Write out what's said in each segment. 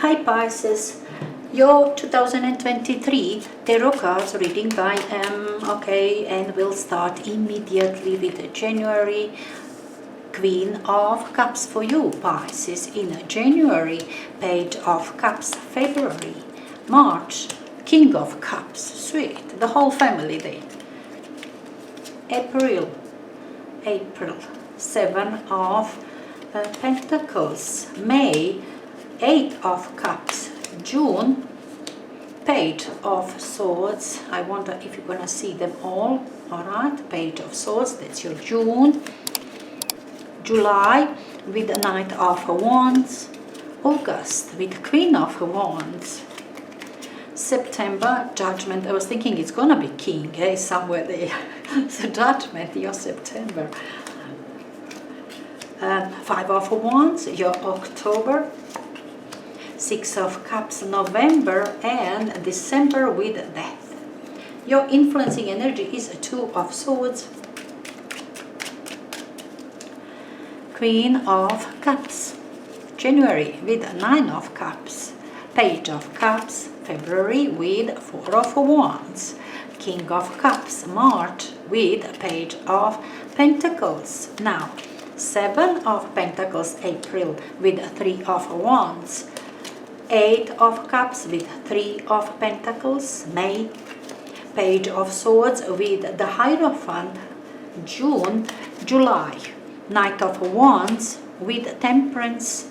Hi Pisces, your 2023 tarot cards reading by and we'll start immediately with January. Queen of Cups for you, Pisces, in January. Page of Cups, February. March, King of Cups, sweet, the whole family date. April, Seven of Pentacles. May, Eight of Cups. June, Page of Swords. I wonder if you're gonna see them all. Alright, Page of Swords, that's your June. July with the Knight of Wands. August with Queen of Wands. September, Judgment. I was thinking it's gonna be King, somewhere there. So Judgment, your September. Five of Wands, your October. Six of Cups, November, and December with Death. Your influencing energy is Two of Swords. Queen of Cups, January with Nine of Cups. Page of Cups, February with Four of Wands. King of Cups, March with Page of Pentacles. Now, Seven of Pentacles, April with Three of Wands. Eight of Cups with Three of Pentacles, May. Page of Swords with the Hierophant, June. July, Knight of Wands with Temperance.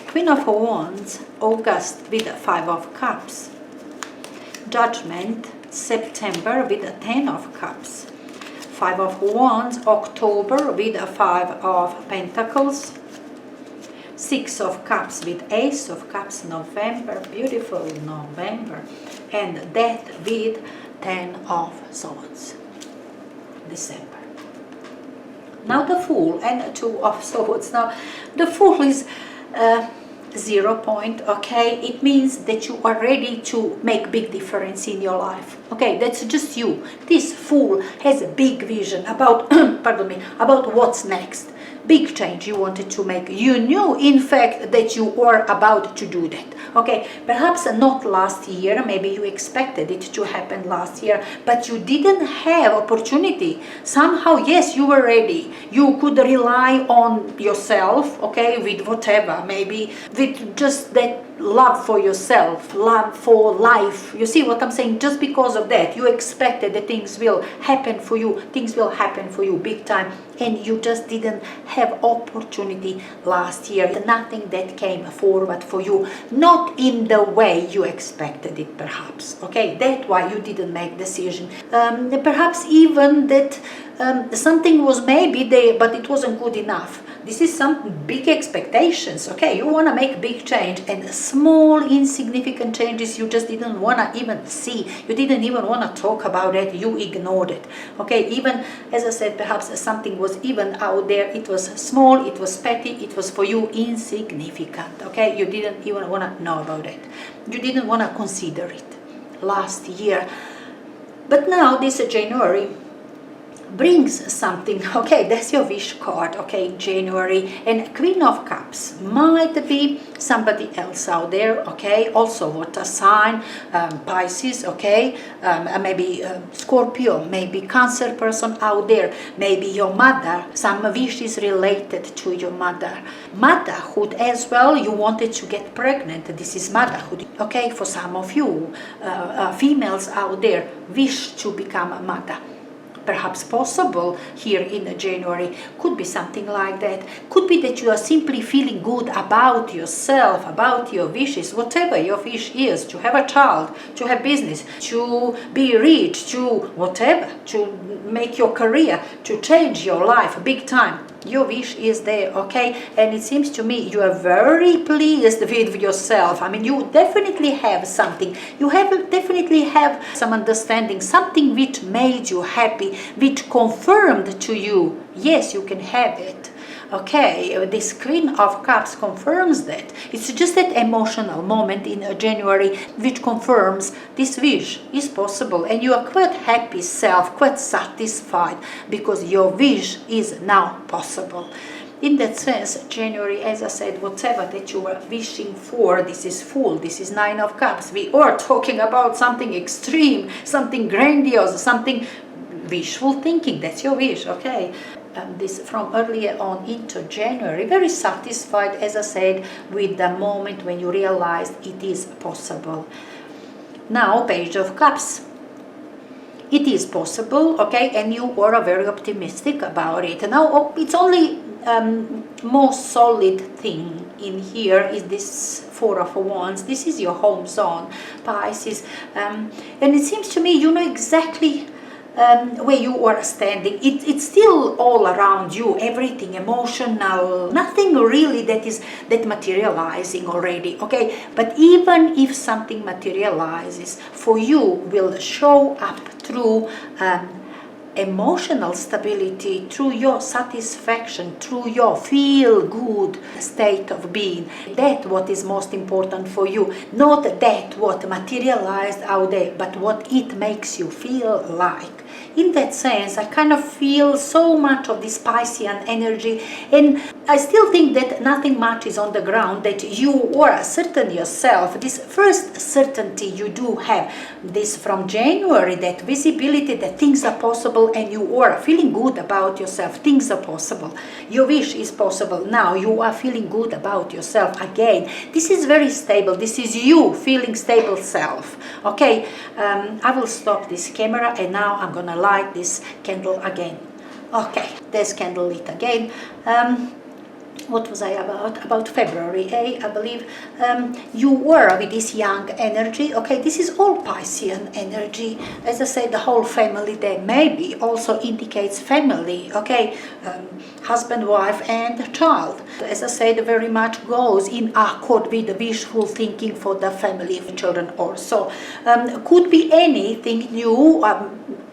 Queen of Wands, August with Five of Cups. Judgment, September with Ten of Cups. Five of Wands, October with Five of Pentacles. Six of Cups with Ace of Cups, November, beautiful November. And Death with Ten of Swords, December. Now the Fool and Two of Swords. Now the Fool is 0 point, okay? It means that you are ready to make big difference in your life, okay? That's just you. This Fool has a big vision about, pardon me, about what's next. Big change you wanted to make. You knew, in fact, that you were about to do that. Okay, perhaps not last year, maybe you expected it to happen last year, but you didn't have opportunity. Somehow, yes, you were ready. You could rely on yourself, okay, with whatever, maybe with just that love for yourself, love for life. You see what I'm saying? Just because of that, you expected that things will happen for you. Things will happen for you big time. And you just didn't have opportunity last year. Nothing that came forward for you. Not in the way you expected it, perhaps. Okay, that's why you didn't make decision. Perhaps even that something was maybe there, but it wasn't good enough. This is some big expectations, okay? You want to make big change, and small insignificant changes you just didn't want to even see. You didn't even want to talk about it. You ignored it, okay? Even, as I said, perhaps something was even out there. It was small, it was petty, it was for you insignificant, okay? You didn't even want to know about it. You didn't want to consider it last year. But now, this January brings something, okay? That's your wish card, okay? January. And Queen of Cups might be somebody else out there, okay? Also water sign, Pisces, okay? Maybe Scorpio, maybe Cancer person out there, maybe your mother. Some wishes related to your mother. Motherhood as well. You wanted to get pregnant. This is motherhood, okay? For some of you females out there, wish to become a mother. Perhaps possible here in January. Could be something like that. Could be that you are simply feeling good about yourself, about your wishes, whatever your wish is, to have a child, to have business, to be rich, to whatever, to make your career, to change your life big time. Your wish is there, okay? And it seems to me you are very pleased with yourself. I mean, you definitely have something. You definitely have some understanding, something which made you happy, which confirmed to you, yes, you can have it. Okay, this Queen of Cups confirms that. It's just that emotional moment in January which confirms this wish is possible, and you are quite happy self, quite satisfied because your wish is now possible. In that sense, January, as I said, whatever that you are wishing for, this is full, this is Nine of Cups. We are talking about something extreme, something grandiose, something wishful thinking. That's your wish, okay? This from earlier on into January, very satisfied, as I said, with the moment when you realized it is possible. Now, Page of Cups. It is possible, okay, and you are very optimistic about it. Now, it's only most solid thing in here is this Four of Wands. This is your home zone, Pisces, and it seems to me you know exactly where you are standing. It's still all around you, everything emotional, nothing really that materializing already, okay? But even if something materializes for you, will show up through emotional stability, through your satisfaction, through your feel good state of being. That what is most important for you, not that what materialized out there, but what it makes you feel like. In that sense, I kind of feel so much of this Piscean energy, and I still think that nothing much is on the ground, that you are certain yourself. This first certainty you do have, this from January, that visibility that things are possible, and you are feeling good about yourself. Things are possible. Your wish is possible. Now you are feeling good about yourself again. This is very stable. This is you feeling stable self. Okay, I will stop this camera, and now I'm gonna light this candle again. Okay, there's candle lit again. What was I about? About February, I believe. You were with this young energy. Okay, this is all Piscean energy. As I said, the whole family there maybe also indicates family. Okay, husband, wife, and child. As I said, very much goes in accord with the wishful thinking for the family of children also. Could be anything new.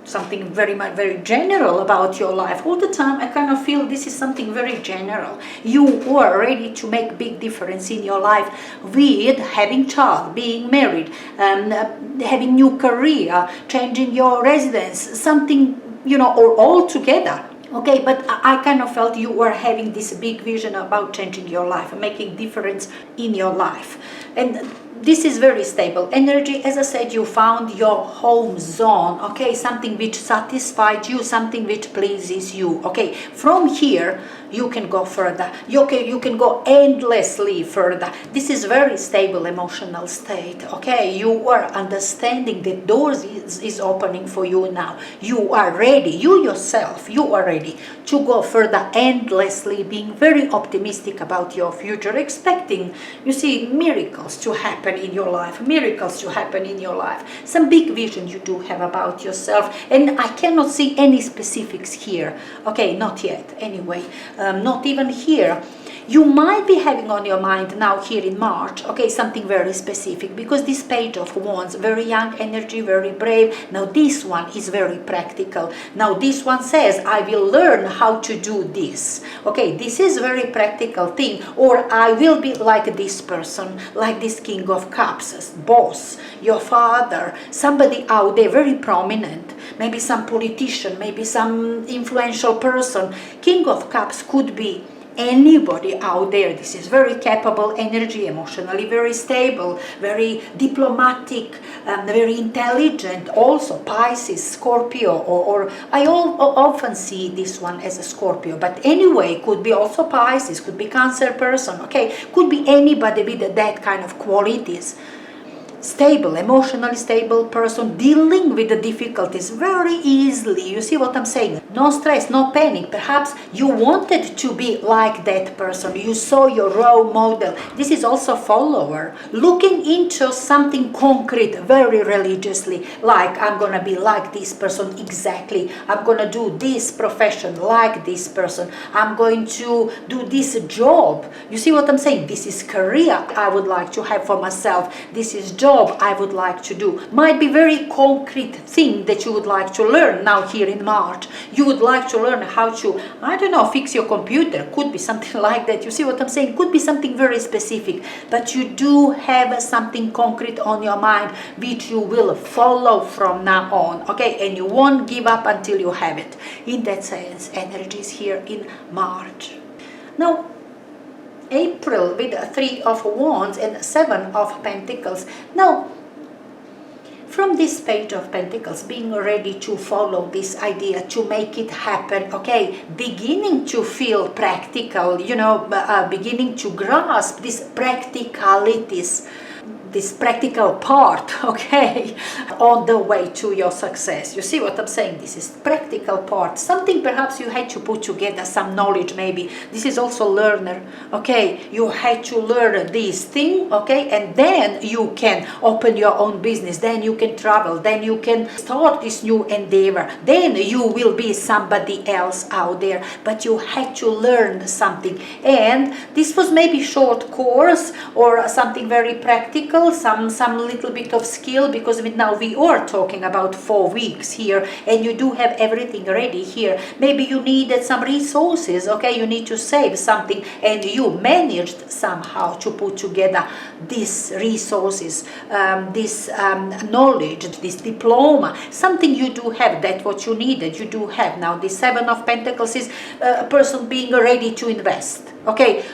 Something very general about your life. All the time I kind of feel this is something very general. You are ready to make big difference in your life with having child, being married, having new career, changing your residence, something, you know, or all together. Okay, but I kind of felt you were having this big vision about changing your life, making difference in your life. And this is very stable energy. As I said, you found your home zone, okay, something which satisfied you, something which pleases you. Okay, from here you can go further. You can go endlessly further. This is very stable emotional state. Okay, you are understanding that doors is opening for you now. You are ready. You yourself, you are ready to go further endlessly, being very optimistic about your future, expecting, you see, miracles to happen in your life, miracles to happen in your life. Some big vision you do have about yourself, and I cannot see any specifics here. Okay, not yet anyway. Not even here. You might be having on your mind now here in March, okay, something very specific, because this Page of Wands, very young energy, very brave. Now this one is very practical. Now this one says, I will learn how to do this. Okay, this is very practical thing. Or I will be like this person, like this King of Cups, boss, your father, somebody out there very prominent, maybe some politician, maybe some influential person. King of Cups could be anybody out there. This is very capable energy, emotionally very stable, very diplomatic, very intelligent. Also Pisces, Scorpio, or I often see this one as a Scorpio, but anyway, could be also Pisces, could be Cancer person, okay, could be anybody with that kind of qualities. Stable, emotionally stable person, dealing with the difficulties very easily. You see what I'm saying? No stress, no panic. Perhaps you wanted to be like that person. You saw your role model. This is also follower, looking into something concrete very religiously, like I'm gonna be like this person exactly. I'm gonna do this profession like this person. I'm going to do this job. You see what I'm saying? This is career I would like to have for myself. This is job I would like to do. Might be very concrete thing that you would like to learn now here in March. You would like to learn how to, I don't know, fix your computer. Could be something like that. You see what I'm saying? Could be something very specific. But you do have something concrete on your mind which you will follow from now on. Okay? And you won't give up until you have it. In that sense, energy is here in March. Now, April with 3 of Wands and 7 of Pentacles. Now, from this Page of Pentacles, being ready to follow this idea, to make it happen, okay, beginning to feel practical, beginning to grasp these practicalities, this practical part, okay, on the way to your success. You see what I'm saying? This is practical part. Something perhaps you had to put together, some knowledge maybe. This is also learner, okay? You had to learn this thing, okay? And then you can open your own business. Then you can travel. Then you can start this new endeavor. Then you will be somebody else out there. But you had to learn something. And this was maybe short course or something very practical, some little bit of skill, because now we are talking about 4 weeks here, and you do have everything ready here. Maybe you needed some resources, okay, you need to save something, and you managed somehow to put together these resources, this knowledge, this diploma, something you do have, that what you needed, you do have. Now the 7 of Pentacles is a person being ready to invest, okay?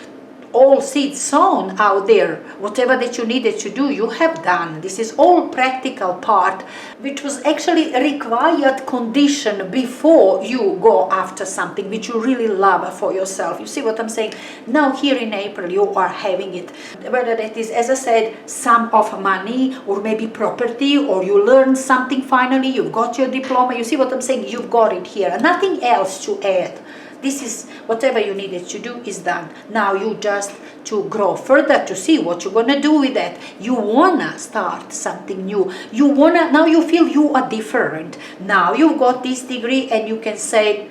All seeds sown out there, whatever that you needed to do, you have done. This is all practical part, which was actually a required condition before you go after something which you really love for yourself. You see what I'm saying? Now here in April you are having it. Whether that is, as I said, sum of money, or maybe property, or you learn something finally, you've got your diploma. You see what I'm saying? You've got it here. Nothing else to add. This is whatever you needed to do is done. Now you just to grow further, to see what you're gonna do with that. You wanna start something new. Now you feel you are different. Now you've got this degree, and you can say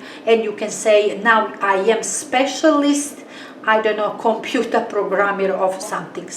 now I am specialist, I don't know, computer programmer of something.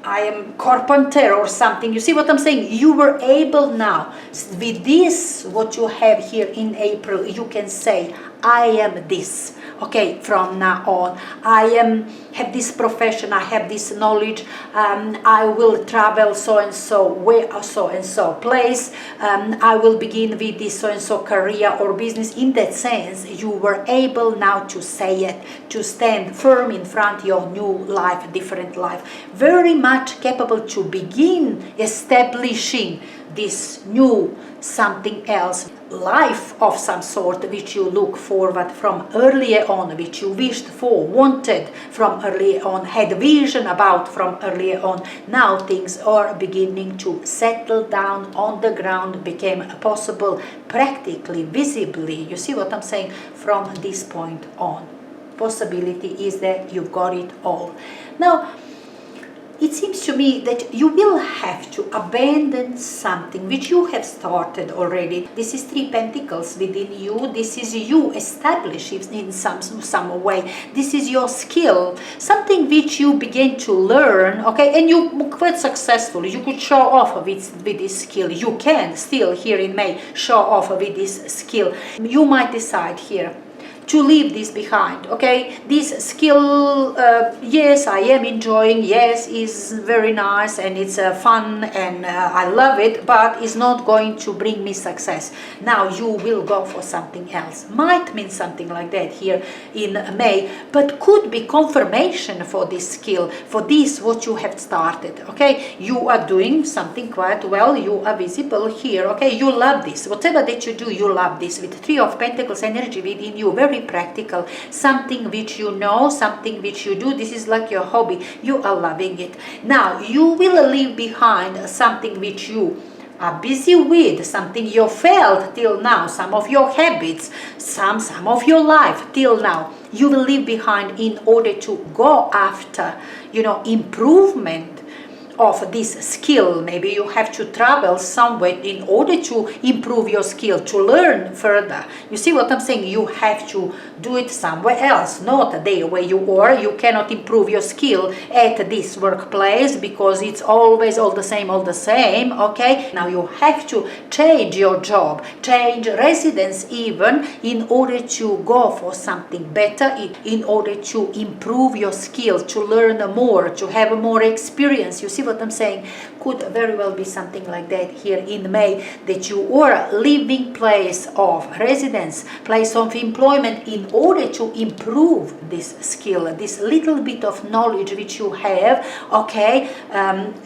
I am carpenter or something. You see what I'm saying? You were able now, with this, what you have here in April, you can say, I am this, okay, from now on. I have this profession, I have this knowledge, I will travel so-and-so way, so-and-so place, I will begin with this so-and-so career or business. In that sense, you were able now to say it, to stand firm in front of your new life, different life. Very much capable to begin establishing this new something else, life of some sort, which you look forward from earlier on, which you wished for, wanted from earlier on, had vision about from earlier on. Now things are beginning to settle down on the ground, became possible practically, visibly. You see what I'm saying? From this point on, possibility is that you've got it all. Now it seems to me that you will have to abandon something which you have started already. This is 3 Pentacles within you. This is you established in some way. This is your skill, something which you begin to learn, okay, and you quite successful. You could show off with this skill. You can still here in May show off with this skill. You might decide here to leave this behind, okay? This skill, yes, I am enjoying, yes, is very nice, and it's fun, and I love it, but it's not going to bring me success. Now you will go for something else. Might mean something like that here in May, but could be confirmation for this skill, for this what you have started, okay? You are doing something quite well, you are visible here, okay? You love this. Whatever that you do, you love this. With 3 of Pentacles energy within you, very practical, something which you know, something which you do. This is like your hobby. You are loving it. Now you will leave behind something which you are busy with, something you felt till now, some of your habits, some of your life till now. You will leave behind in order to go after, improvement of this skill. Maybe you have to travel somewhere in order to improve your skill, to learn further. You see what I'm saying? You have to do it somewhere else, not there where you are. You cannot improve your skill at this workplace because it's always all the same, okay? Now you have to change your job, change residence even, in order to go for something better, in order to improve your skills, to learn more, to have more experience. You see see what I'm saying? Could very well be something like that here in May, that your living place of residence, place of employment, in order to improve this skill, this little bit of knowledge which you have, okay,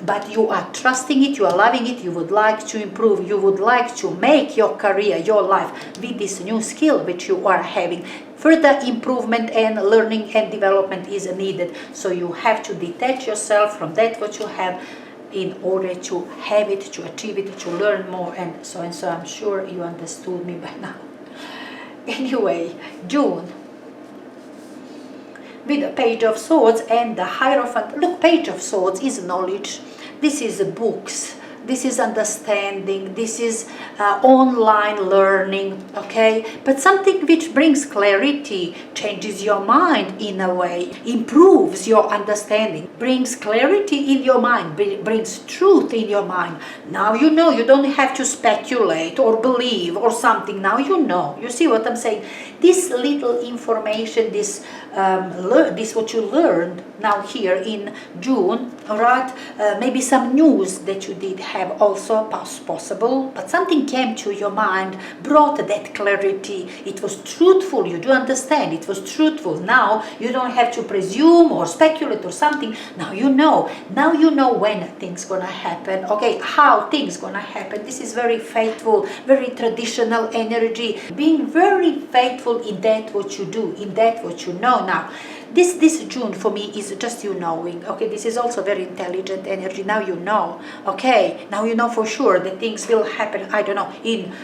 but you are trusting it, you are loving it, you would like to improve, you would like to make your career, your life with this new skill which you are having. Further improvement and learning and development is needed, so you have to detach yourself from that what you have in order to have it, to achieve it, to learn more, and so and so. I'm sure you understood me by now. Anyway, June, with the Page of Swords and the Hierophant. Look, Page of Swords is knowledge. This is books. This is understanding. This is online learning, okay? But something which brings clarity, changes your mind in a way, improves your understanding, brings clarity in your mind, brings truth in your mind. Now you know, you don't have to speculate or believe or something. Now you know. You see what I'm saying? This little information, this what you learned now here in June, all right? Maybe some news that you did have also possible, but something came to your mind, brought that clarity. It was truthful. You do understand. It was truthful. Now you don't have to presume or speculate or something. Now you know. Now you know when things gonna happen. Okay, how things gonna happen. This is very faithful, very traditional energy. Being very faithful in that what you do, in that what you know now. This June for me is just you knowing. Okay, this is also very intelligent energy. Now you know. Okay, now you know for sure that things will happen. I don't know, in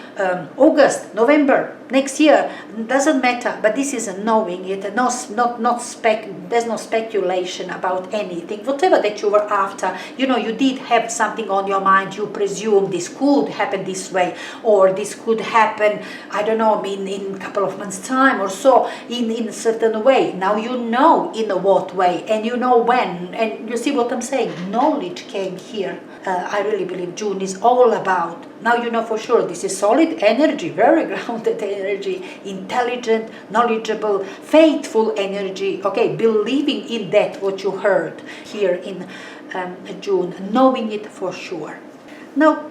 August, November, next year. Doesn't matter. But this is a knowing it. There's no speculation about anything. Whatever that you were after, you know, you did have something on your mind. You presume this could happen this way, or this could happen, I don't know, in a couple of months' time or so, in a certain way. Now you know in what way, and you know when, and you see what I'm saying. Knowledge came here. I really believe June is all about. Now you know for sure this is solid energy, very grounded energy, intelligent, knowledgeable, faithful energy. Okay, believing in that what you heard here in June, knowing it for sure. Now,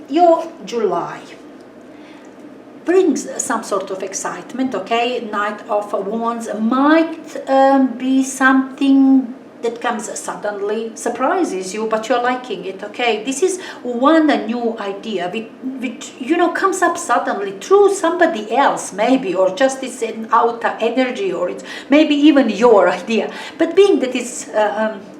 your July brings some sort of excitement, okay? Knight of Wands might be something that comes suddenly, surprises you, but you're liking it, okay? This is one new idea which you know comes up suddenly through somebody else maybe, or just it's an outer energy, or it's maybe even your idea. But being that it's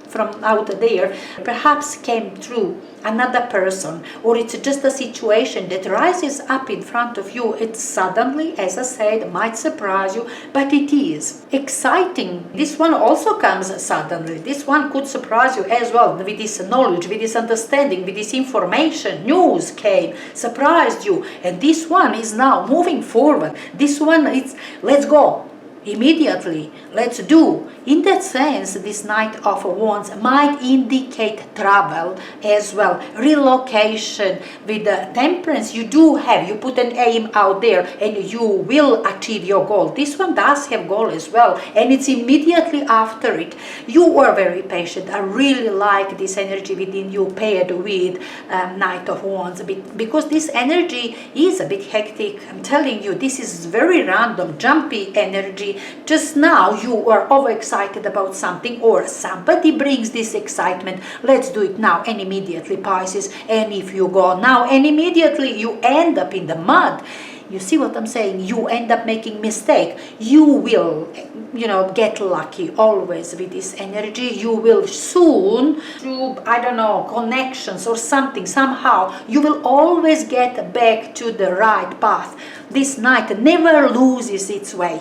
from out there, perhaps came through another person, or it's just a situation that rises up in front of you. It suddenly, as I said, might surprise you, but it is exciting. This one also comes suddenly. This one could surprise you as well, with this knowledge, with this understanding, with this information. News came, surprised you, and this one is now moving forward. This one is, let's go immediately, let's do. In that sense, this Knight of Wands might indicate travel as well, relocation. With the Temperance, you do have, you put an aim out there and you will achieve your goal. This one does have goal as well, and it's immediately after it. You are very patient. I really like this energy within you paired with Knight of Wands, because this energy is a bit hectic. I'm telling you, this is very random, jumpy energy. Just now you are overexcited about something, or somebody brings this excitement. Let's do it now and immediately, Pisces. And if you go now and immediately, you end up in the mud. You see what I'm saying? You end up making mistake. You will, you know, get lucky always with this energy. You will soon, through, I don't know, connections or something, somehow, you will always get back to the right path. This Knight never loses its way.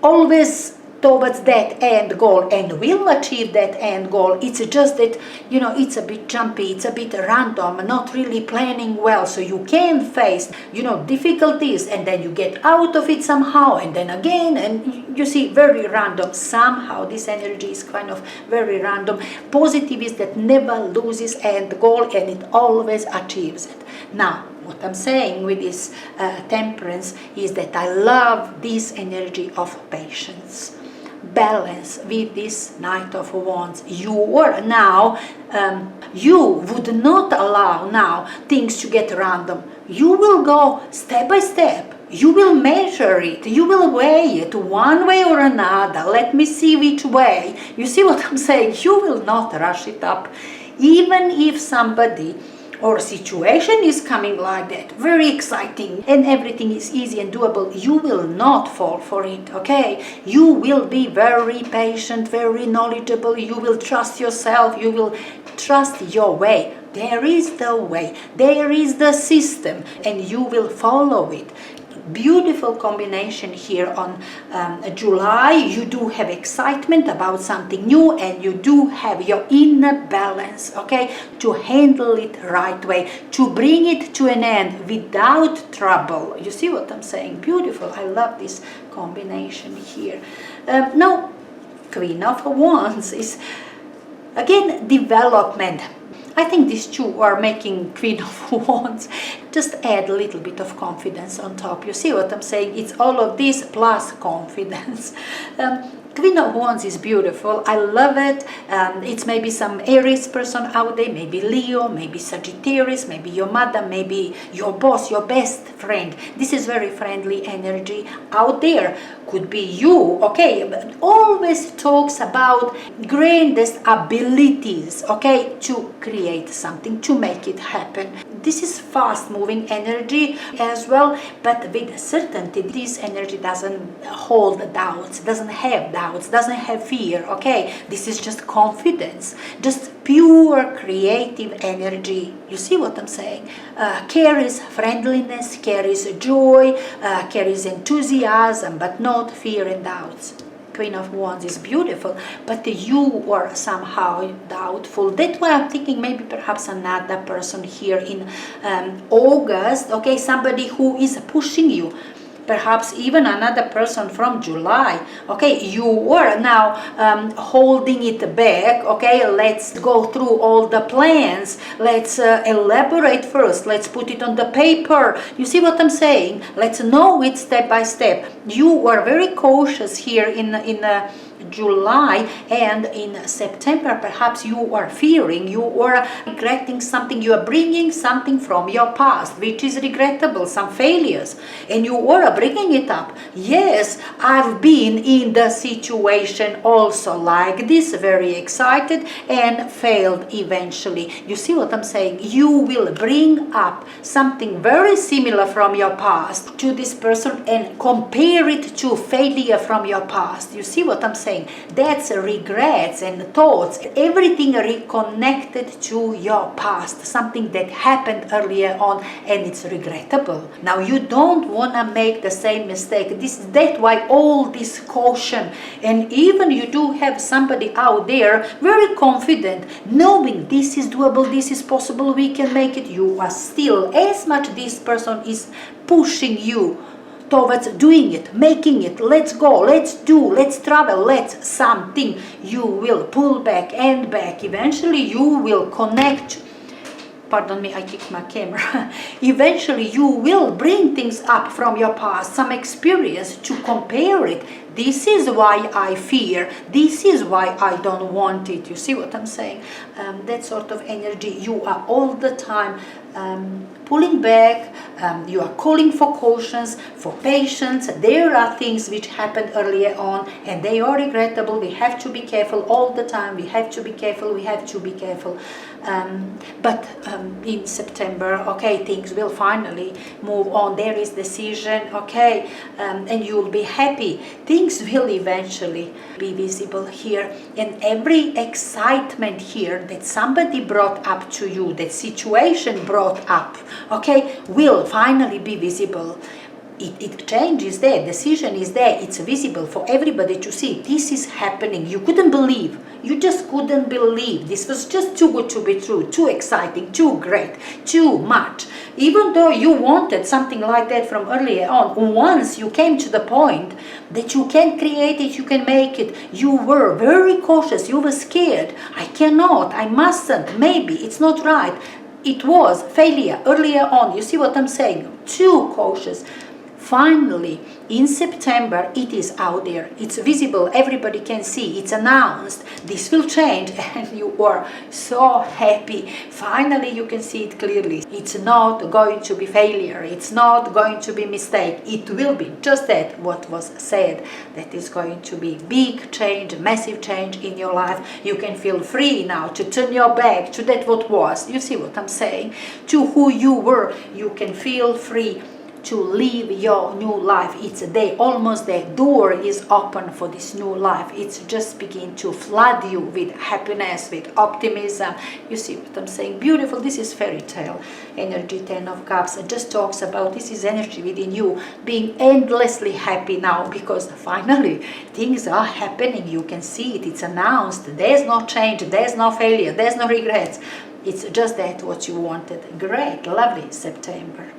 Always towards that end goal, and will achieve that end goal. It's just that, you know, it's a bit jumpy, it's a bit random, not really planning well, so you can face, you know, difficulties, and then you get out of it somehow, and then again, and you see, very random. Somehow this energy is kind of very random. Positive is that never loses end goal, and it always achieves it. Now, what I'm saying with this Temperance is that I love this energy of patience. balance with this Knight of Wands. You are now, you would not allow now things to get random. You will go step by step. You will measure it. You will weigh it one way or another. Let me see which way. You see what I'm saying? You will not rush it up. Even if somebody or situation is coming like that, very exciting, and everything is easy and doable, you will not fall for it, okay? You will be very patient, very knowledgeable. You will trust yourself. You will trust your way. There is the way. There is the system, and you will follow it. Beautiful combination here on July. You do have excitement about something new, and you do have your inner balance, okay, to handle it right way, to bring it to an end without trouble. You see what I'm saying? Beautiful. I love this combination here. Now, Queen of Wands is again development. I think these two are making Queen of Wands. Just add a little bit of confidence on top. You see what I'm saying? It's all of this plus confidence. Queen of Wands is beautiful. I love it. It's maybe some Aries person out there, maybe Leo, maybe Sagittarius, maybe your mother, maybe your boss, your best friend. This is very friendly energy out there. Could be you, okay? But always talks about grandest abilities, okay, to create something, to make it happen. This is fast-moving energy as well, but with certainty, this energy doesn't hold doubts, doesn't have doubts, doesn't have fear, okay? This is just confidence, just pure creative energy. You see what I'm saying? Carries friendliness, carries joy, carries enthusiasm, but not fear and doubts. Queen of Wands is beautiful, but you are somehow doubtful. That's why I'm thinking maybe perhaps another person here in August, okay, somebody who is pushing you. Perhaps even another person from July, okay, you are now holding it back, okay, let's go through all the plans, let's elaborate first, let's put it on the paper. You see what I'm saying? Let's know it step by step. You are very cautious here in July, and in September perhaps you are fearing, you are regretting something, you are bringing something from your past which is regrettable, some failures, and you are bringing it up. Yes, I've been in the situation also like this, very excited, and failed eventually. You see what I'm saying? You will bring up something very similar from your past to this person and compare it to failure from your past. You see what I'm saying? That's regrets and thoughts, everything reconnected to your past, something that happened earlier on, and it's regrettable. Now you don't want to make the same mistake. That's why all this caution. And even you do have somebody out there very confident, knowing this is doable, this is possible, we can make it. You are still, as much this person is pushing you towards doing it, making it, let's go, let's do, let's travel, let's something, you will pull back and back. Eventually you will connect. Pardon me, I kicked my camera. Eventually you will bring things up from your past, some experience, to compare it. This is why I fear. This is why I don't want it. You see what I'm saying? That sort of energy. You are all the time pulling back. You are calling for cautions, for patience. There are things which happened earlier on and they are regrettable. We have to be careful all the time. We have to be careful. We have to be careful. But in September, okay, things will finally move on. There is decision, okay, and you'll be happy. Things will eventually be visible here. And every excitement here that somebody brought up to you, that situation brought up, okay, will finally be visible. It changes there, decision is there, it's visible for everybody to see. This is happening. You couldn't believe. You just couldn't believe. This was just too good to be true, too exciting, too great, too much. Even though you wanted something like that from earlier on, once you came to the point that you can create it, you can make it, you were very cautious, you were scared. I cannot, I mustn't, maybe, it's not right. It was failure earlier on. You see what I'm saying? Too cautious. Finally, in September, it is out there. It's visible. Everybody can see. It's announced. This will change, and you are so happy. Finally, you can see it clearly. It's not going to be failure. It's not going to be mistake. It will be just that what was said. That is going to be big change, massive change in your life. You can feel free now to turn your back to that what was. You see what I'm saying? To who you were. You can feel free to live your new life. It's there, almost the door is open for this new life. It's just begin to flood you with happiness, with optimism. You see what I'm saying? Beautiful. This is fairy tale energy. 10 of Cups. It just talks about this is energy within you being endlessly happy now, because finally things are happening. You can see it. It's announced. There's no change. There's no failure. There's no regrets. It's just that what you wanted. Great, lovely September.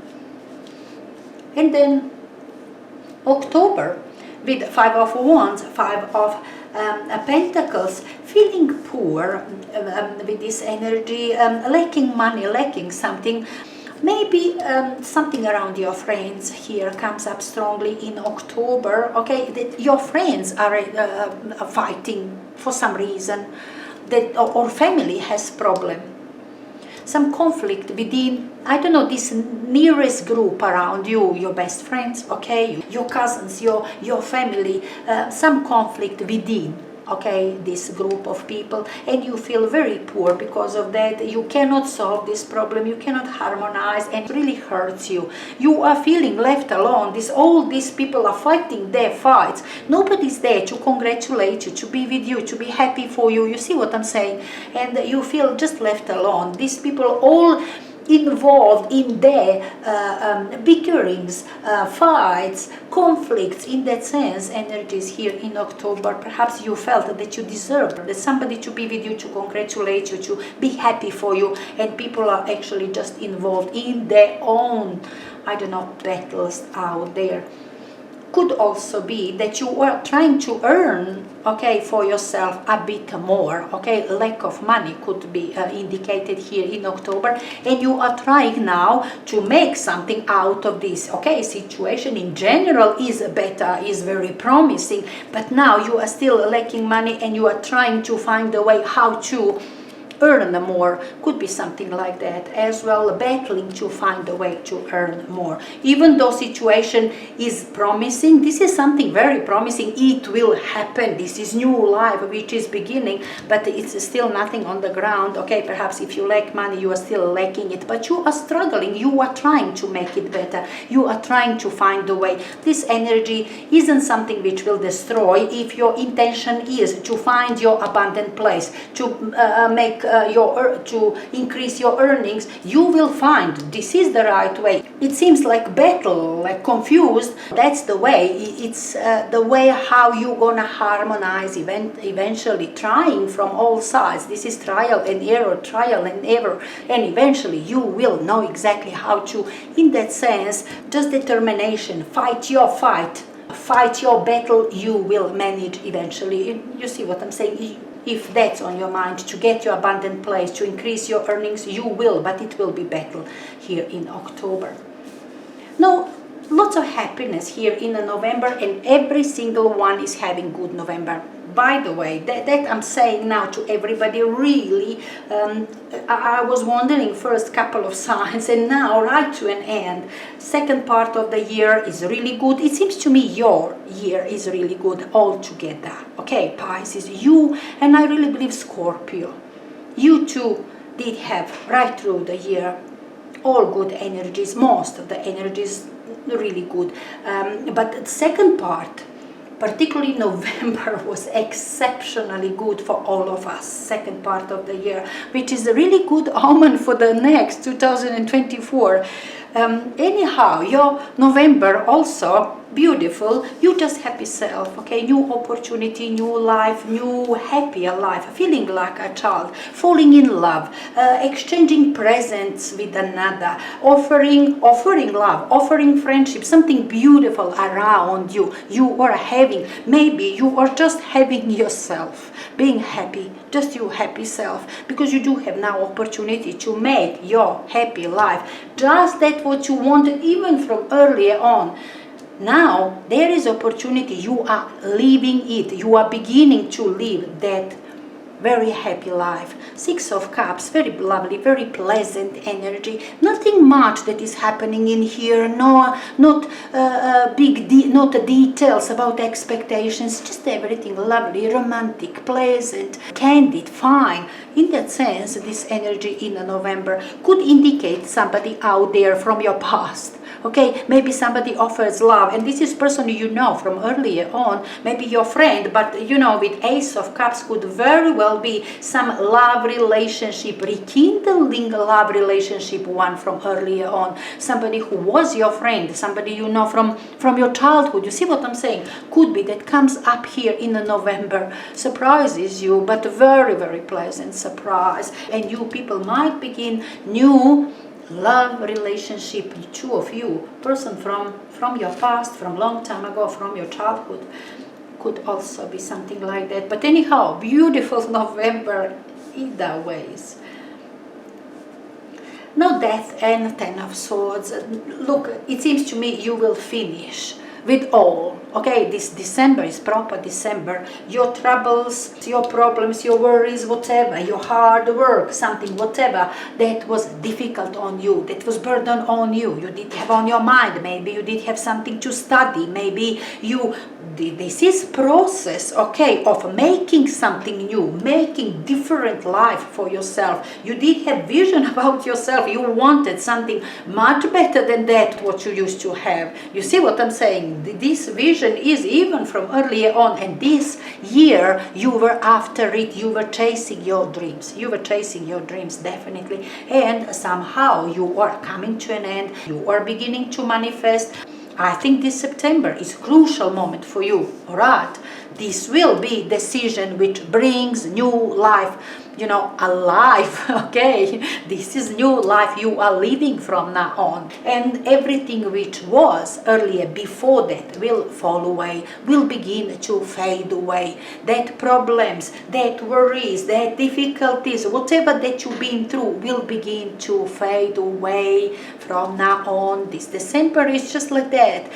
And then October with 5 of Wands, 5 of Pentacles, feeling poor with this energy, lacking money, lacking something. Maybe something around your friends here comes up strongly in October, okay, that your friends are fighting for some reason, that or family has problem. Some conflict within, I don't know, this nearest group around you, your best friends, okay, your cousins, your family, some conflict within, okay, this group of people, and you feel very poor because of that. You cannot solve this problem, you cannot harmonize, and it really hurts you. You are feeling left alone. All these people are fighting their fights. Nobody's there to congratulate you, to be with you, to be happy for you. You see what I'm saying? And you feel just left alone. These people all involved in their bickerings, fights, conflicts. In that sense, energies here in October, perhaps you felt that you deserved that somebody to be with you, to congratulate you, to be happy for you, and people are actually just involved in their own, I don't know, battles out there. Could also be that you are trying to earn, okay, for yourself a bit more, okay. Lack of money could be indicated here in October, and you are trying now to make something out of this, okay. Situation in general is better, is very promising, but now you are still lacking money, and you are trying to find a way how to earn more. Could be something like that as well, battling to find a way to earn more. Even though situation is promising, this is something very promising. It will happen. This is new life which is beginning, but it's still nothing on the ground, okay. Perhaps if you lack money, you are still lacking it, but you are struggling. You are trying to make it better. You are trying to find a way. This energy isn't something which will destroy if your intention is to find your abundant place, to make to increase your earnings. You will find this is the right way. It seems like battle, like confused. That's the way. It's the way how you gonna harmonize eventually, trying from all sides. This is trial and error, and eventually you will know exactly how to, in that sense, just determination, fight your battle. You will manage eventually. You see what I'm saying? If that's on your mind, to get your abundant place, to increase your earnings, you will, but it will be battle here in October. Now, lots of happiness here in November, and every single one is having good November. By the way, that I'm saying now to everybody, really, I was wondering first couple of signs, and now right to an end. Second part of the year is really good. It seems to me your year is really good altogether. Okay, Pisces, you, and I really believe Scorpio, you too did have right through the year all good energies, most of the energies really good. But the second part, particularly November, was exceptionally good for all of us, second part of the year, which is a really good omen for the next 2024. Anyhow, your November also beautiful. You just happy self, okay. New opportunity, new life, new happier life, feeling like a child, falling in love, exchanging presents with another, offering love, offering friendship, something beautiful around you. You are having, maybe you are just having yourself, being happy, just your happy self, because you do have now opportunity to make your happy life just that what you wanted even from earlier on. Now there is opportunity. You are living it. You are beginning to live that very happy life. Six of Cups, very lovely, very pleasant energy. Nothing much that is happening in here. No, not not details about expectations. Just everything lovely, romantic, pleasant, candid, fine. In that sense, this energy in November could indicate somebody out there from your past. Okay, maybe somebody offers love, and this is person you know from earlier on, maybe your friend, but you know, with Ace of Cups could very well be some love relationship, rekindling love relationship, one from earlier on, somebody who was your friend, somebody you know from your childhood. You see what I'm saying? Could be that comes up here in November, surprises you, but very, very pleasant surprise, and you people might begin new love relationship, two of you, person from your past, from long time ago, from your childhood, could also be something like that. But anyhow, beautiful November either ways. No death and Ten of Swords. Look, it seems to me you will finish with all. Okay, this December is proper December. Your troubles, your problems, your worries, whatever, your hard work, something, whatever that was difficult on you, that was burden on you, you did have on your mind, maybe you did have something to study, maybe you, this is process, okay, of making something new, making different life for yourself. You did have vision about yourself. You wanted something much better than that what you used to have. You see what I'm saying? This vision is even from earlier on, and this year you were after it. You were chasing your dreams. You were chasing your dreams, definitely, and somehow you are coming to an end. You are beginning to manifest. I think this September is a crucial moment for you, all right? This will be decision which brings new life, you know, alive, okay? This is new life you are living from now on. And everything which was earlier before that will fall away, will begin to fade away. That problems, that worries, that difficulties, whatever that you've been through will begin to fade away from now on. This December is just like that,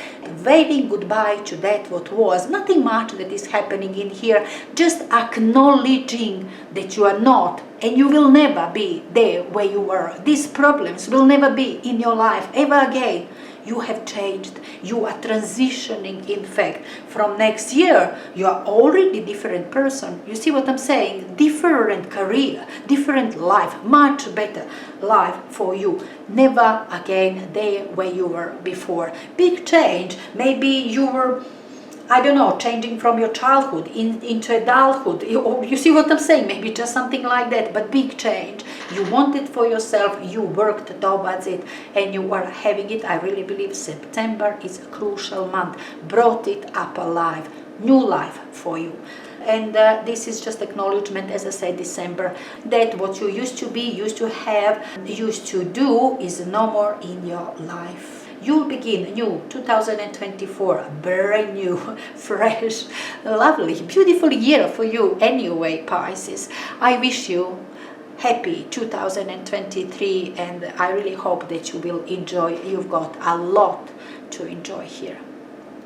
waving goodbye to that what was. Nothing much that is happening in here, just acknowledging that you are not and you will never be there where you were. These problems will never be in your life ever again. You have changed. You are transitioning. In fact, from next year, you are already a different person. You see what I'm saying? Different career, different life, much better life for you. Never again there where you were before. Big change. Maybe you were, I don't know, changing from your childhood into adulthood. You see what I'm saying? Maybe just something like that, but big change. You want it for yourself, you worked towards it, and you are having it. I really believe September is a crucial month. Brought it up alive. New life for you. And this is just acknowledgement, as I said, December, that what you used to be, used to have, used to do is no more in your life. You'll begin new 2024, brand new, fresh, lovely, beautiful year for you anyway, Pisces. I wish you happy 2023, and I really hope that you will enjoy. You've got a lot to enjoy here.